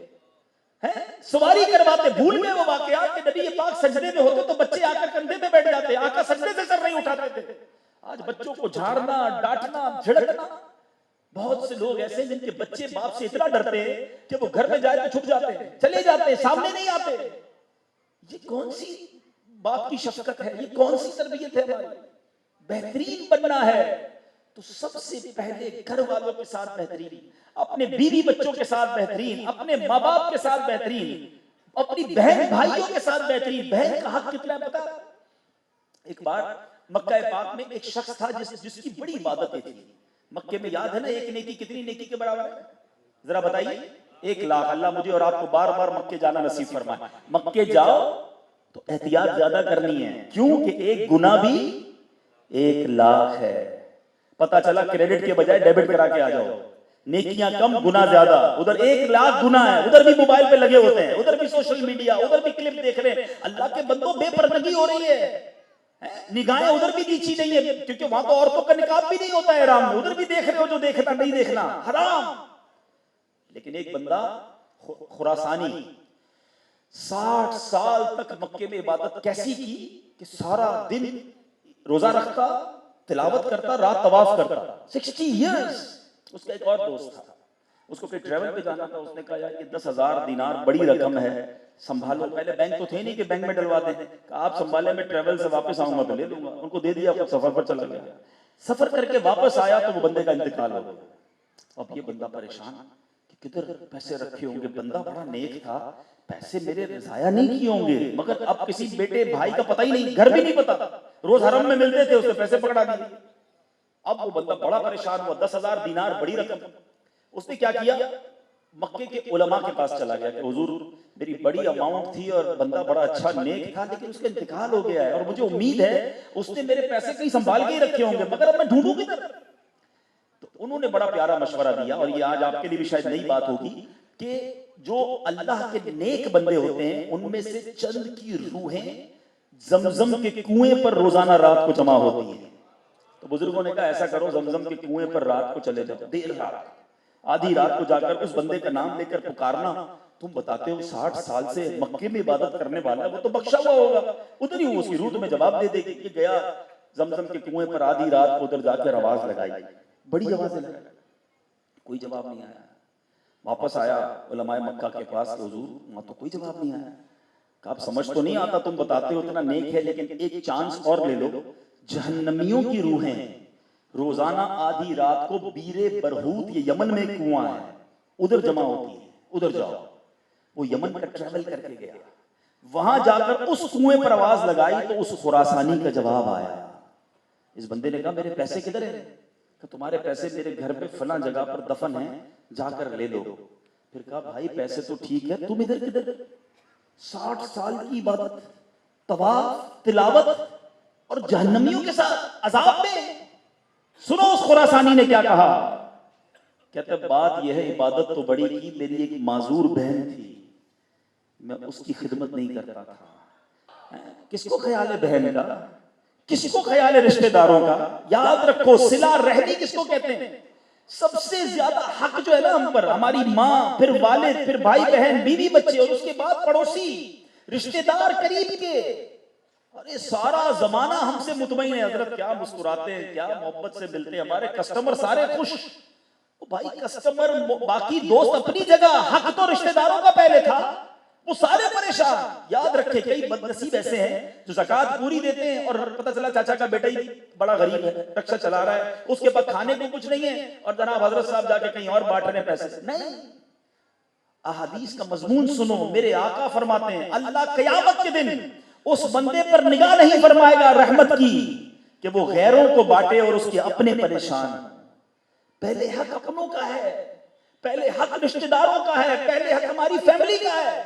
D: سواری کرواتے. بھول میں وہ واقعات کہ نبی پاک سجدے میں ہوتے تو بچے آ کر کندھے پہ بیٹھ جاتے, آقا سجدے سے سر نہیں اٹھاتے تھے. آج بچوں کو جھاڑنا, ڈانٹنا, جھڑکنا. بہت سے لوگ ایسے جن کے بچے باپ سے اتنا ڈرتے ہیں کہ وہ گھر میں جائے تو چھپ جاتے ہیں, چلے جاتے ہیں, سامنے نہیں آتے. یہ کون سی باپ کی شفقت ہے, یہ کون سی تربیت ہے ہماری؟ بہترین بننا ہے تو سب سے پہلے گھر والوں کے ساتھ بہترین, اپنے بیوی بچوں کے ساتھ بہترین, اپنے ماں باپ کے ساتھ بہترین, اپنی بہن بھائیوں کے ساتھ بہترین. بہن کا حق کتنا ہے پتا؟ ایک بار مکہ پاک میں ایک شخص تھا جس کی بڑی عبادتیں تھی. مکے میں یاد ہے نا ایک نیکی کتنی نیکی کے برابر ہے؟ ذرا بتائیے. 1,00,000. اللہ مجھے اور آپ کو بار بار مکے جانا نصیب فرمائے. مکے جاؤ تو احتیاط زیادہ کرنی ہے, کیونکہ ایک گناہ بھی 1,00,000 ہے. پتا چلا کریڈٹ کے بجائے ڈیبٹ کرا کے آ جاؤ, نیکیاں کم گناہ زیادہ. ادھر 1,00,000 گناہ ہے, ادھر بھی موبائل پہ لگے ہوتے ہیں, ادھر بھی سوشل میڈیا, ادھر بھی کلپ دیکھ رہے ہیں. اللہ کے بندوں بے پردگی ہو رہی ہے. نگاہیں ادھر بھی نیچی نہیں ہے کیونکہ وہاں تو عورتوں کا نقاب بھی نہیں ہوتا ہے احرام میں, ادھر بھی دیکھ رہے ہو جو دیکھنا نہیں دیکھنا حرام. لیکن ایک بندہ خراسانی 60 سال تک مکے میں عبادت کیسی کی کہ سارا دن روزہ رکھتا, تلاوت کرتا, رات طواف کرتا. 60 ایئرز. اس کا ایک اور دوست تھا, اس کو کوئی ٹریول پہ جانا تھا, اس نے کہا یار یہ 10,000 دینار بڑی رقم ہے, سنبھالو. پہلے بینک تو تھے نہیں کہ بینک میں ڈلوا دیں, کہا آپ سنبھالے, میں ٹریول سے واپس آؤں گا تو لے لوں گا. ان کو دے دیا, خود سفر پر چلا گیا. سفر کر کے واپس آیا تو وہ بندے کا انتقال ہو گیا. اب یہ بندہ پریشان کہ کدھر پیسے رکھے ہوں گے, بندہ بڑا نیک تھا, پیسے میرے ضائع نہیں کیے ہوں گے, مگر اب کسی بیٹے بھائی کا پتہ ہی نہیں, گھر بھی نہیں پتا, روز حرم میں ملتے تھے, اس نے پیسے پکڑا دیے. اب وہ بندہ بڑا پریشان ہوا, 10,000 دینار بڑی رقم. اس نے کیا کیا, مکے کے علماء کے پاس چلا گیا کہ حضور میری بڑی اماؤنٹ تھی اور بندہ بڑا اچھا نیک تھا, لیکن اس کا انتقال ہو گیا ہے اور مجھے امید ہے اس نے میرے پیسے کہیں سنبھال کے ہی رکھے ہوں گے, مگر اب میں ڈھونڈوں کدھر. تو انہوں نے بڑا پیارا مشورہ دیا, اور یہ آج آپ کے لیے بھی شاید نئی بات ہوگی کہ جو اللہ کے نیک بندے ہوتے ہیں ان میں سے چند کی روحیں زمزم کے کنویں پر روزانہ رات کو جمع ہوتی ہیں. تو بزرگوں نے کہا ایسا کرو, زمزم کے کنویں پر رات کو چلے جاؤ, دیر رات, آدھی رات کو جا کر اس بندے کا نام لے کر پکارنا. تم بتاتے ہو 60 سال سے مکے میں عبادت کرنے والا ہے, وہ تو بخشا ہوا ہوگا, ادھر ہی اس کی روح تمہیں جواب دے دے گی. کہ گیا زمزم کے کنویں پر, آدھی رات کو ادھر جا کر آواز لگائی, بڑی آوازیں لگائی, کوئی جواب نہیں آیا. واپس آیا علماء مکہ کے پاس, حضور وہاں تو کوئی جواب نہیں آیا. کہ آپ سمجھ تو نہیں آتا, تم بتاتے ہو اتنا نیک ہے, لیکن ایک چانس اور لے لو. جہنمیوں کی روحیں روزانہ آدھی رات کو بیرے برہوت, یہ یمن میں کنواں ہے, ادھر جمع ہوتی ہے, ادھر جاؤ. وہ یمن کا ٹریول کر کے گیا, وہاں جا کر اس کنویں پر آواز لگائی تو اس خراسانی کا جواب آیا. اس بندے نے کہا میرے پیسے کدھر ہیں؟ کہ تمہارے پیسے میرے گھر پہ فلاں جگہ پر دفن ہیں, جا کر لے لو. پھر کہا بھائی پیسے تو ٹھیک ہے, تم ادھر کدھر؟ 60 سال کی عبادت, طواف, تلاوت, اور جہنمیوں کے ساتھ عذاب میں. سنو اس خراسانی نے کیا کہا. کہتے بات یہ ہے, عبادت تو بڑی کی, میری ایک معذور بہن تھی, میں اس کی خدمت نہیں کرتا تھا. کس کو خیال ہے بہن کا, کس کو خیال ہے رشتہ داروں کا؟ یاد رکھو صلہ رحمی کس کو کہتے ہیں. سب سے زیادہ حق جو ہے نا ہم پر, ہماری ماں, پھر والد, پھر بھائی بہن, بیوی بچے, اور اس کے بعد پڑوسی, رشتہ دار قریب کے. ارے سارا زمانہ ہم سے مطمئن ہے, حضرت کیا مسکراتے ہیں, کیا محبت سے ملتے ہیں, ہمارے کسٹمر سارے خوش. بھائی کسٹمر باقی دوست اپنی جگہ, حق تو رشتہ داروں کا پہلے تھا, وہ سارے پریشان. یاد رکھے کئی بد نصیب ایسے ہیں جو زکات پوری دیتے ہیں اور پتہ چلا چاچا کا بیٹا ہی بڑا غریب ہے, رکشا چلا رہا ہے, اس کے پاس کھانے کو کچھ نہیں ہے, اور جناب حضرت صاحب جا کے کہیں اور بانٹ رہے ہیں پیسے. نہیں, احادیث کا مضمون سنو. میرے آقا فرماتے ہیں اللہ قیامت کے دن اس بندے پر نگاہ نہیں فرمائے گا رحمت کی کہ وہ غیروں کو بانٹے اور اس کے اپنے پریشان. پہلے حق اپنوں کا ہے, پہلے حق رشتہ داروں کا ہے, پہلے حق ہماری فیملی کا ہے,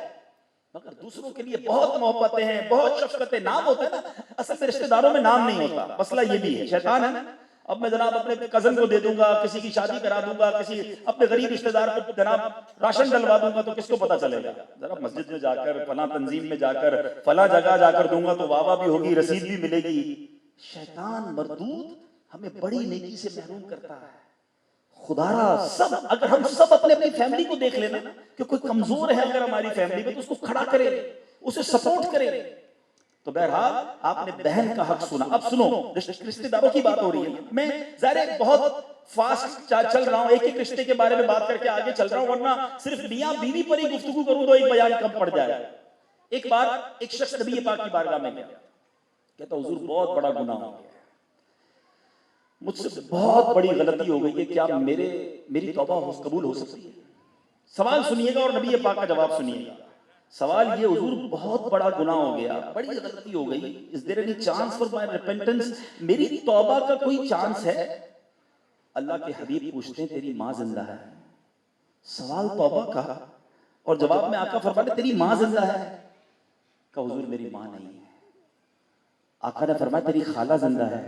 D: مگر دوسروں کے لیے بہت محبتیں ہیں, بہت شفقتیں. نام ہوتا ہے نا, اصل میں رشتہ داروں میں نام نہیں ہوتا. مسئلہ یہ بھی ہے, شیطان ہے نا. اب میں جناب اپنے کزن کو دے دوں گا, کسی کی شادی کرا دوں گا, کسی اپنے غریب رشتہ دار کو جناب راشن ڈلوا دوں گا, تو کس کو پتا چلے گا؟ ذرا مسجد میں جا کر, فلاں تنظیم میں جا کر, فلاں جگہ جا کر دوں گا تو واہ بھی ہوگی, رسید بھی ملے گی. شیطان مردود ہمیں بڑی نیکی سے محروم کرتا ہے. خدارا سب, اگر ہم سب اپنے اپنی فیملی کو دیکھ لینا کہ کوئی کمزور ہے اگر ہماری فیملی میں, تو اس کو کھڑا کرے, اسے سپورٹ کرے. تو بہرحال آپ نے بہن کا حق سنا. اب سنو, رشتہ داروں کی بات ہو رہی ہے. میں ظاہر بہت فاسٹ چل رہا ہوں, ایک ایک رشتے کے بارے میں بات کر کے آگے چل رہا ہوں, ورنہ صرف میاں بیوی پر ہی گفتگو کروں تو ایک بیان کم پڑ جائے. ایک بار ایک شخص نبی پاک کی بارگاہ میں گیا, کہتا حضور بہت بڑا گناہ ہو گیا, مجھ سے بہت بڑی غلطی ہو گئی ہے, کیا میری توبہ قبول ہو سکتی ہے؟ سوال سنیے گا اور نبی پاک کا جواب سنیے گا. سوال یہ, حضور بہت بڑا گناہ ہو گیا, بڑی غلطی ہو گئی, is there any chance for my repentance, میری توبہ کا کوئی چانس ہے؟ اللہ کے حبیب پوچھتے ہیں تیری ماں زندہ ہے؟ سوال توبہ کا, اور جواب میں آقا فرماتے تیری ماں زندہ ہے؟ کہا حضور میری ماں نہیں ہے. آقا نے فرمایا تیری خالہ زندہ ہے؟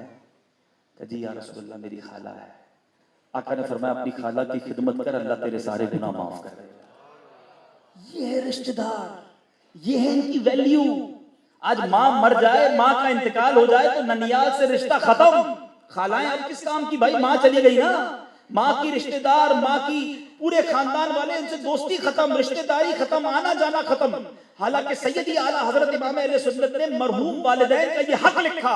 D: کہ جی یا رسول اللہ میری خالہ ہے. آقا نے فرمایا اپنی خالہ کی خدمت کر, اللہ تیرے سارے گناہ معاف کر دے. یہ ہے رشتہ دار, یہ ہے ان کی ویلیو. آج ماں مر جائے, ماں کا انتقال ہو جائے تو ننیال سے رشتہ ختم. خالائیں اب کس کام کی بھائی, ماں چلی گئی نا. ماں کی رشتہ دار, ماں کی پورے خاندان والے, ان سے دوستی ختم, رشتہ داری ختم, آنا جانا ختم. حالانکہ سیدی اعلیٰ حضرت امام اہل سنت نے مرحوم والدین کا یہ حق لکھا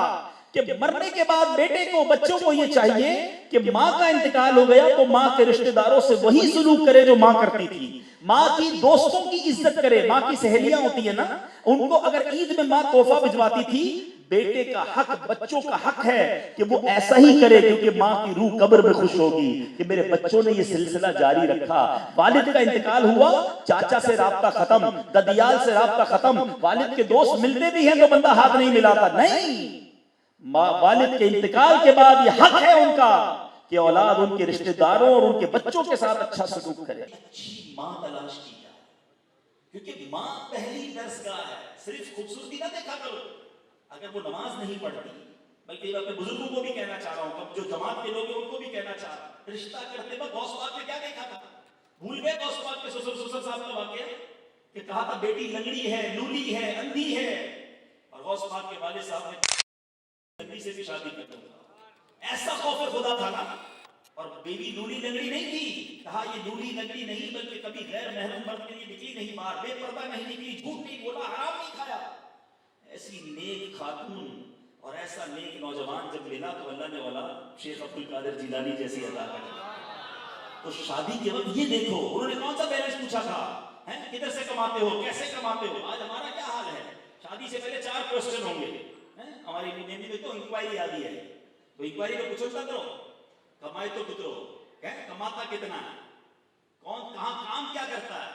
D: کہ مرنے کے بعد بیٹے کو, بچوں کو یہ چاہیے کہ ماں کا انتقال ہو گیا تو ماں کے رشتہ داروں سے وہی سلوک کرے جو ماں کرتی تھی. ماں کی دوستوں کی عزت کرے. ماں کی سہیلیاں ہوتی ہیں نا, ان کو اگر عید میں ماں تحفہ بھجواتی تھی, بیٹے کا حق, بچوں کا حق ہے کہ وہ ایسا ہی کرے, کیونکہ ماں کی روح قبر میں خوش ہوگی کہ میرے بچوں نے یہ سلسلہ جاری رکھا. والد کا انتقال ہوا, چاچا سے رابطہ ختم, ددیال سے رابطہ ختم, والد کے دوست ملتے بھی ہیں تو بندہ ہاتھ نہیں ملاتا. نہیں, والد کے انتقال کے بعد یہ حق ہے ان کا کہ اولاد ان کے رشتہ داروں اور ان کے بچوں کے ساتھ اچھا سلوک کرے.
C: اچھی ماں تلاش کی جائے, کیونکہ ماں پہلی درسگاہ ہے. صرف خوبصورتی نہ دیکھا کرو. اگر وہ نماز نہیں پڑھتی, بلکہ میں اپنے بزرگوں کو بھی کہنا چاہ رہا ہوں, جو جماعت کے لوگ ہیں ان کو بھی کہنا چاہ رہا ہوں, رشتہ کرتے وقت غوث پاک نے کیا دیکھا تھا؟ بھول گئے غوث پاک کے سسر صاحب کا واقعہ کہ کہا تھا بیٹی لنگڑی ہے, لولی ہے, اندھی ہے, اور غوث پاک کے والد صاحب نے لنگڑی سے بھی شادی کر دی. ایسا خوف خدا تھا نا. اور بیوی لولی لنگڑی نہیں تھی, کہا یہ لولی لنگڑی نہیں بلکہ کبھی غیر محرم مرد کے لیے نکلی نہیں, مار بے پردہ نہیں نکلی, جھوٹ نہیں بولا, حرام نہیں کھایا. ایسی نیک خاتون اور ایسا نیک نوجوان جب ملا تو اللہ نے والا شیخ عبد القادر جیلانی جیسی عطا کر. تو شادی کے وقت یہ دیکھو انہوں نے کون سا بیلنس پوچھا تھا, کدھر سے کماتے ہو, کیسے کماتے ہو. آج ہمارا کیا حال ہے, شادی سے پہلے 4 کوسچن ہوں گے. ہماری نیمی میں تو انکوائری آ گئی ہے, تو انکوائری میں پوچھو کیا کرو, کمائے تو کترو, کماتا کتنا ہے, کون کہاں کام کیا کرتا ہے,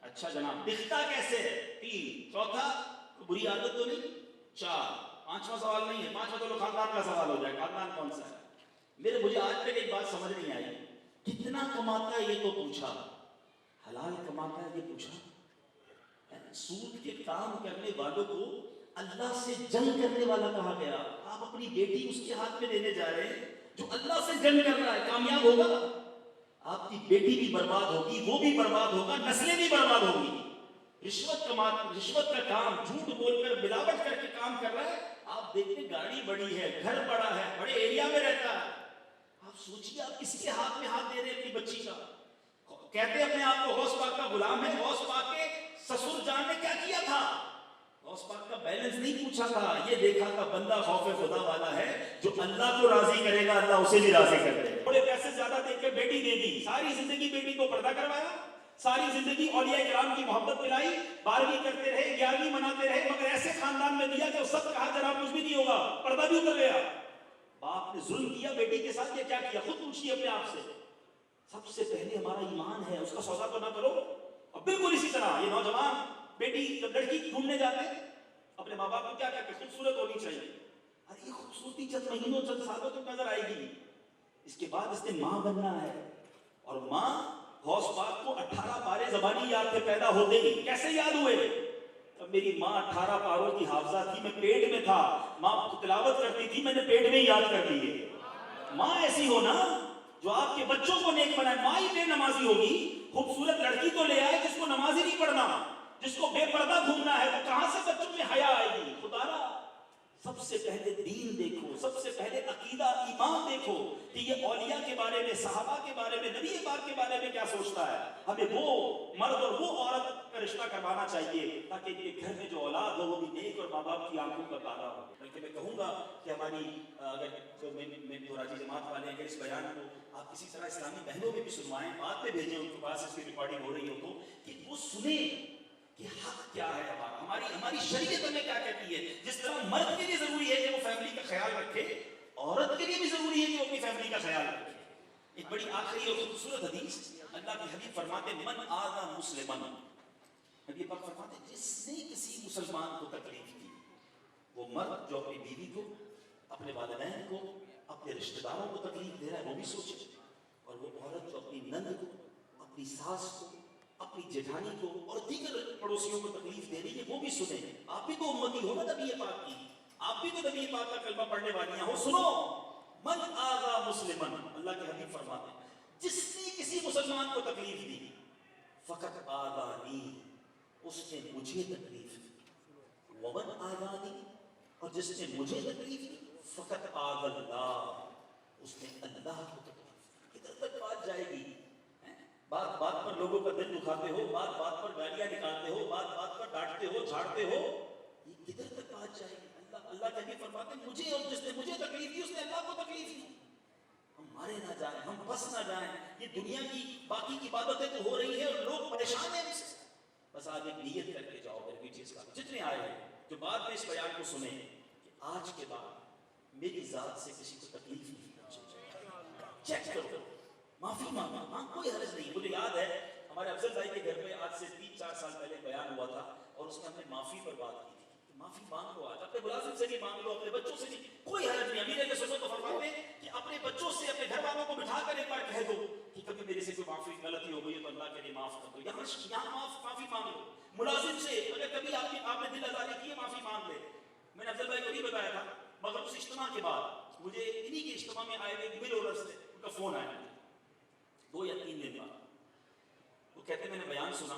C: اچھا جناب دکھتا کیسے ہے, 3, چوتھا بری عادت تو نہیں, 4, 5واں سوال نہیں ہے, 5واں تو خاندان کا سوال ہو جائے, خاندان کون سا ہے. مجھے آج تک ایک بات سمجھ نہیں آئی, کتنا کماتا ہے یہ تو پوچھا, حلال کماتا ہے یہ پوچھا. سود کے کام کرنے والوں کو اللہ سے جنگ کرنے والا کہا گیا. آپ اپنی بیٹی اس کے ہاتھ میں دینے جا رہے ہیں جو اللہ سے جنگ کر رہا ہے, کامیاب ہوگا. آپ کی بیٹی بھی برباد ہوگی, وہ بھی برباد ہوگا, نسلیں بھی برباد ہوگی. رشوت کا کام, جھوٹ بول کر ملاوٹ کر کے کام کر رہا ہے. آپ دیکھتے گاڑی بڑی ہے, گھر بڑا ہے, بڑے ایریا میں رہتا ہے. آپ سوچیے آپ کس کے ہاتھ میں ہاتھ دے رہے ہیں اپنی بچی کا. کہتے اپنے آپ کو غوث پاک کا غلام ہے. غوث پاک کے سسر جان نے کیا کیا تھا, غوث پاک کا بیلنس نہیں پوچھا تھا, یہ دیکھا تھا بندہ خوف خدا والا ہے, جو اللہ کو راضی کرے گا اللہ اسے بھی راضی کر دے. تھوڑے پیسے زیادہ دے کے بیٹی دے دی, ساری زندگی بیٹی کو پردہ کروایا, ساری زندگی اولیاء کرام کی محبت ملائی, 12ویں کرتے رہے, 11ویں مناتے رہے, مگر ایسے خاندان میں دیا کہ سب کہا جناب کچھ بھی نہیں ہوگا, پردہ بھی اتر گیا. باپ نے ظلم کیا بیٹی کے ساتھ, یہ کیا کیا, خود پوچھیے اپنے آپ سے. سب سے پہلے ہمارا ایمان ہے, اس کا سودا تو نہ کرو. اور بالکل اسی طرح یہ نوجوان بیٹی جب لڑکی ڈھونڈنے جاتے ہیں اپنے ماں باپ کو کیا کہتے ہیں, خوبصورت ہونی چاہیے. ارے یہ خوبصورتی چند مہینوں چند سالوں تک نظر آئے گی, اس کے بعد اس نے ماں بننا ہے. اور ماں غوث پاک کو 18 پارے زبانی یاد تھے پیدا ہوتے ہی. کیسے یاد ہوئے, میری ماں 18 پاروں کی حافظہ تھی, میں پیٹ میں تھا, ماں تلاوت کرتی تھی, میں نے پیٹ میں یاد کر لیے. ماں ایسی ہونا جو آپ کے بچوں کو نیک بنائے. ماں ہی بے نمازی ہوگی, خوبصورت لڑکی تو لے آئے جس کو نماز ہی نہیں پڑھنا, جس کو بے پردہ گھومنا ہے, تو کہاں سے بچوں میں حیا آئے گی. خدا را سب سے پہلے دین دیکھو, سب سے پہلے عقیدہ ایمان دیکھو کہ یہ اولیاء کے بارے میں, صحابہ کے بارے میں, نبی پاک کے بارے میں کیا سوچتا ہے. ہمیں وہ مرد اور وہ عورت کا رشتہ کروانا چاہیے تاکہ ان کے گھر میں جو اولاد ہو وہ بھی نیک اور ماں باپ کی آنکھوں کا تارا ہو. بلکہ میں کہوں گا کہ ہماری اگر جو راجی جماعت والے ہیں, اس بیان کو آپ کسی طرح اسلامی بہنوں میں بھی سنوائیں, بعد میں بھیجیں ان کے پاس, اس کی ریکارڈنگ ہو رہی ہو تو, کہ وہ سنیں کہ حق کیا ہے ہماری شریعت ہمیں کیا کہتی ہے. جس طرح مرد کے لیے ضروری ہے کہ وہ فیملی کا خیال رکھے, عورت کے لیے بھی ضروری ہے کہ وہ اپنی فیملی کا خیال رکھے. ایک بڑی آخری اور خوبصورت حدیث, اللہ کے حبیب فرماتے من آذا مسلمن, نبی پاک فرماتے جس نے کسی مسلمان کو تکلیف دی, وہ مرد جو اپنی بیوی کو, اپنے والدین کو, اپنے رشتہ داروں کو تکلیف دے رہا ہے وہ بھی سوچے, اور وہ عورت جو اپنی نند کو, اپنی ساس کو, اپنی جیٹھانی کو اور دیگر پڑوسیوں کو تکلیف دے رہی ہے وہ بھی سنیں. آپ بھی تو امتی ہو نا نبی پاک کی, آپ بھی تو نبی پاک کا کلمہ پڑھنے والیاں ہو, سنو. من آذا مسلمن, اللہ کے حبیب فرماتے ہیں جس نے کسی مسلمان کو تکلیف دی, فقط آذانی, اس نے مجھے تکلیف دی. ومن آذانی، اور جس نے مجھے تکلیف دی فقط آذ اللہ، اس نے اللہ کو تکلیف دی۔ کدھر تک بات جائے گی؟ بات بات پر لوگوں کا دل دکھاتے ہو، بات بات پر گالیاں نکالتے ہو، بات بات پر ڈانٹتے ہو، جھاڑتے ہو، یہ کدھر تک بات جائے گی؟ اللہ کہتے فرماتے ہیں مجھے، اور جس نے مجھے تکلیف دی اس نے اللہ کو تکلیف دی۔ ہم مارے نہ جائیں، ہم پھنس نہ جائیں، یہ دنیا کی باقی کی عبادتیں تو ہو رہی ہیں اور لوگ پریشان ہیں ہم سے، بس آج ایک نیت کر کے جاؤ میری چیز کا۔ جتنے آئے ہیں جو بعد میں اس بیان کو سنیں کہ آج کے بعد میری ذات سے کسی کو تکلیف نہیں پہنچے، چیک کرو، معافی مانگا، ہاں کوئی حرج نہیں۔ مجھے یاد ہے ہمارے افضل بھائی کے گھر پہ آج سے 3-4 سال پہلے بیان ہوا تھا اور اس میں ہم نے معافی پر بات کی تھی کہ معافی مانگ لو، آج اپنے ملازم سے بھی مانگ لو، اپنے بچوں سے بھی، کوئی حرج نہیں۔ امیر کے سنت تو فرماتے ہیں کہ اپنے بچوں سے، اپنے گھر والوں کو بٹھا کر ایک بار کہہ دو کہ کبھی میرے سے کوئی معافی غلطی ہو گئی ہے تو اللہ کے لیے معاف کر دو، یہاں معافی مانگ لو۔ ملازم سے اگر کبھی آپ نے دل آزاری کی ہے معافی مانگ لے۔ میں نے افضل بھائی کو نہیں بتایا تھا مگر اس اجتماع کے بعد مجھے انہی کے اجتماع میں آئے ہوئے مل اورر سے ان کا فون آیا 2 یا 3 دن بعد، وہ کہتے میں نے بیان سنا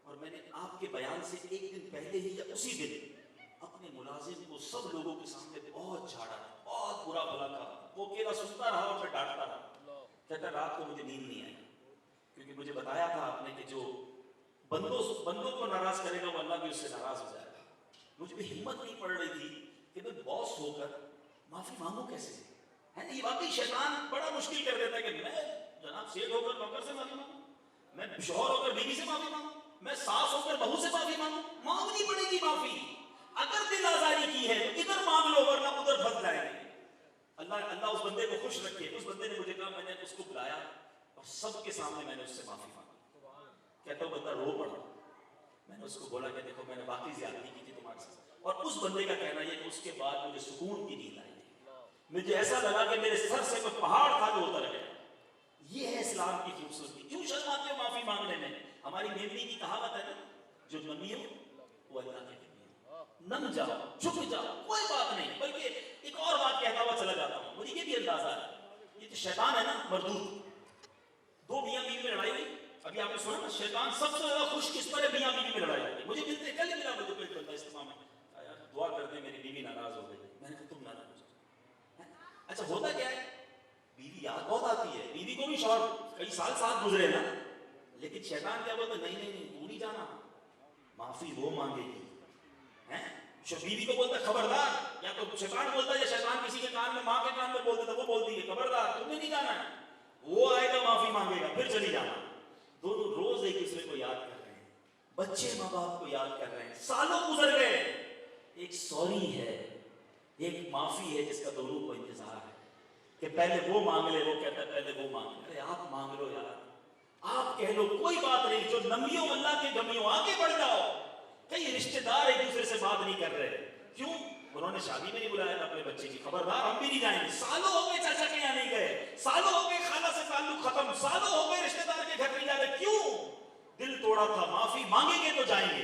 C: اور میں نے آپ کے بیان سے 1 دن پہلے ہی یا اسی دن اپنے ملازم کو سب لوگوں کے سامنے بہت جھاڑا، بہت برا بھلا کہا، وہ اکیلا سنتا رہا اور میں ڈانٹتا رہا۔ کہتا رات کو مجھے نیند نہیں آئی کیونکہ مجھے بتایا تھا آپ نے کہ جو بندوں کو ناراض کرے گا وہ اللہ بھی اس سے ناراض ہو جائے گا۔ مجھے بھی ہمت نہیں پڑ رہی تھی کہ میں باس ہو کر معافی مانگوں کیسے، ہے نا؟ یہ واقعی شیطان بڑا مشکل کر دیتا ہے کہ میں جناب سیٹ ہو کر نوکر سے معافی مانگوں، میں شوہر ہو کر بیوی سے معافی مانگوں، میں ساس ہو کر بہو سے معافی مانگوں، مانگنی پڑے گی معافی۔ اگر دل آزاری کی ہے تو ادھر مانگ لو ورنہ ادھر پھنس جائیں گے۔ اللہ اس بندے کو خوش رکھے۔ اس بندے نے مجھے کہا، میں نے اس کو بلایا اور سب کے سامنے میں نے اس سے معافی مانگی۔ کہتا وہ بندہ رو پڑا۔ میں نے اس کو بولا کہ دیکھو میں نے واقعی زیادتی کی تھی تمہارے ساتھ، اور اس بندے کا کہنا یہ کہ اس کے بعد مجھے سکون کی نیند آئی، مجھے ایسا لگا کہ میرے سر سے کوئی پہاڑ تھا جو اتر گیا۔ یہ ہے اسلام کی خوبصورتی۔ کیوں شرماتے ہو معافی مانگنے میں؟ ہماری میمنی کی کہاوت ہے نا، جو نمی ہو وہ اللہ کے نمی ہو، نم جاؤ، جھک جاؤ، کوئی بات نہیں۔ بلکہ ایک اور بات کہتا ہوا چلا جاتا ہوں، مجھے یہ بھی اندازہ ہے یہ تو شیطان ہے نا مردود، 2 میاں بیوی میں لڑائی ہوئی، ابھی آپ نے سنا نا شیطان سب سے زیادہ خوش کس پر ہے؟ میاں بیوی میں لڑائی ہوئی۔ مجھے ملتے کل ہی ملا مجھے کوئی بندہ اجتماع میں، یار دعا کرتے میری بیوی ناراض ہو گئی۔ میں نے کہا تم ناراض ہو جاؤ۔ اچھا ہوتا کیا ہے، بیوی یاد بہت آتی ہے، بیوی کو بھی شوہر کئی سال ساتھ گزرے نا، لیکن شیطان کیا بولتا نہیں نہیں نہیں تو نہیں جانا، معافی وہ مانگے گی۔ بیوی کو بولتا خبردار، یا تو شیطان بولتا ہے، یا شیطان کسی کے کان میں، ماں کے کان میں بولتا تھا، وہ بولتی ہے خبردار تم نے نہیں جانا ہے، وہ آئے گا معافی مانگے گا پھر چلی جانا۔ دونوں روز ایک دوسرے کو یاد کر رہے ہیں، بچے ماں باپ کو یاد کر رہے ہیں، سالوں گزر گئے، ایک سوری ہے، ایک معافی ہے جس کا دونوں کو انتظار ہے کہ پہلے وہ مانگ لے۔ وہ کہتا ہے پہلے وہ مانگ لے، آپ مانگ لو یار، آپ کہہ لو کوئی بات نہیں، جو نمیوں اللہ کے گمیوں آگے بڑھ جاؤ۔ کئی رشتہ دار ایک دوسرے سے بات نہیں کر رہے، کیوں؟ انہوں نے شادی میں نہیں بلایا تھا اپنے بچے کی، خبردار ہم بھی نہیں جائیں گے۔ سالوں ہو گئے چاچا کے یہاں نہیں گئے، سالوں ہو گئے خالہ سے تعلق ختم، سالوں ہو گئے رشتہ دار کے گھر نہیں جا رہے، کیوں؟ دل توڑا تھا، معافی مانگیں گے تو جائیں گے۔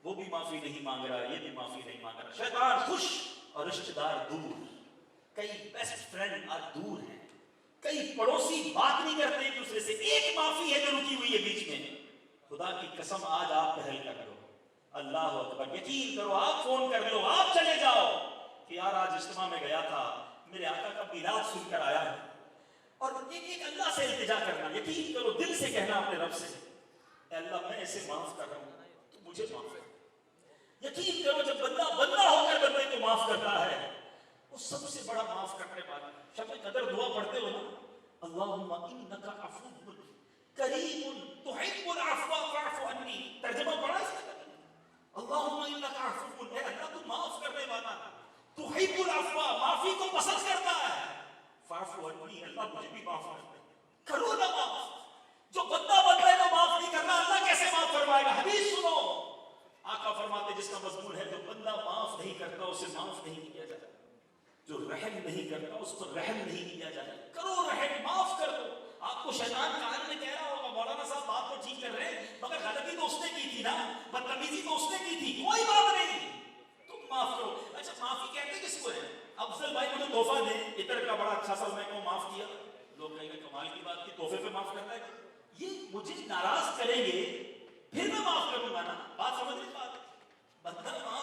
C: وہ بھی معافی نہیں مانگ رہا، یہ بھی معافی نہیں مانگ رہا، شیطان خوش اور رشتہ دار دور۔ کئی بیسٹ فرینڈ آج دور ہیں، کئی پڑوسی بات نہیں کرتے ایک دوسرے سے، ایک معافی ہے جو رکی ہوئی ہے بیچ میں۔ خدا کی قسم آج آپ پہل کر لو، اللہ اکبر، یقین کرو، آپ فون کر لو، آپ چلے جاؤ کہ یار آج اجتماع میں گیا تھا، میرے آقا کا میلاد سن کر آیا ہے، اور ایک اللہ سے التجا کرنا، یقین کرو دل سے کہنا اپنے رب سے، اے اللہ میں اسے معاف کر رہا ہوں تو مجھے معاف کر۔ یقین کرو جب بندہ ہو کر بندے کو معاف کرتا ہے وہ سب سے بڑا معاف کرنے والا۔ شب قدر دعا پڑھتے ہو نا، اللہم انک عفو کریم تحب العفو فاعف عنی، ترجمہ پڑھا اس کا؟ اللہم انک عفو، اے اللہ تو معاف کرنے والا، تحب العفو معافی کو پسند کرتا ہے، فاعف عنی اللہ مجھے بھی معاف کرو نا معاف۔ جو بندہ کو معاف نہیں کرنا اللہ کیسے معاف کروائے گا؟ حدیث سنو، آقا فرماتے جس کا مضمون ہے جو بندہ معاف نہیں کرتا اسے معاف نہیں کیا جاتا، جو رحم نہیں کرتا اس پر رحم نہیں کیا جاتا۔ کرو رحم، معاف کر دو۔ آپ کو شیطان کان میں کہہ رہا ہوگا مولانا صاحب بات تو ٹھیک کر رہے ہیں مگر غلطی تو اس نے کی تھی نا، بدتمیزی تو اس نے کی تھی، کوئی بات نہیں تم معاف کرو۔ اچھا معافی کہتے کس کو ہے؟ افضل بھائی مجھے تحفہ دیں، ادھر کا بڑا اچھا سا، میں کہوں معاف کیا، لوگ کہیں گے کمال کی بات کی، تحفے پہ معاف کرتا ہے، یہ مجھے ناراض کریں گے پھر میں معاف کروں گا نا، بات سمجھ رہے؟ بات بندہ معاف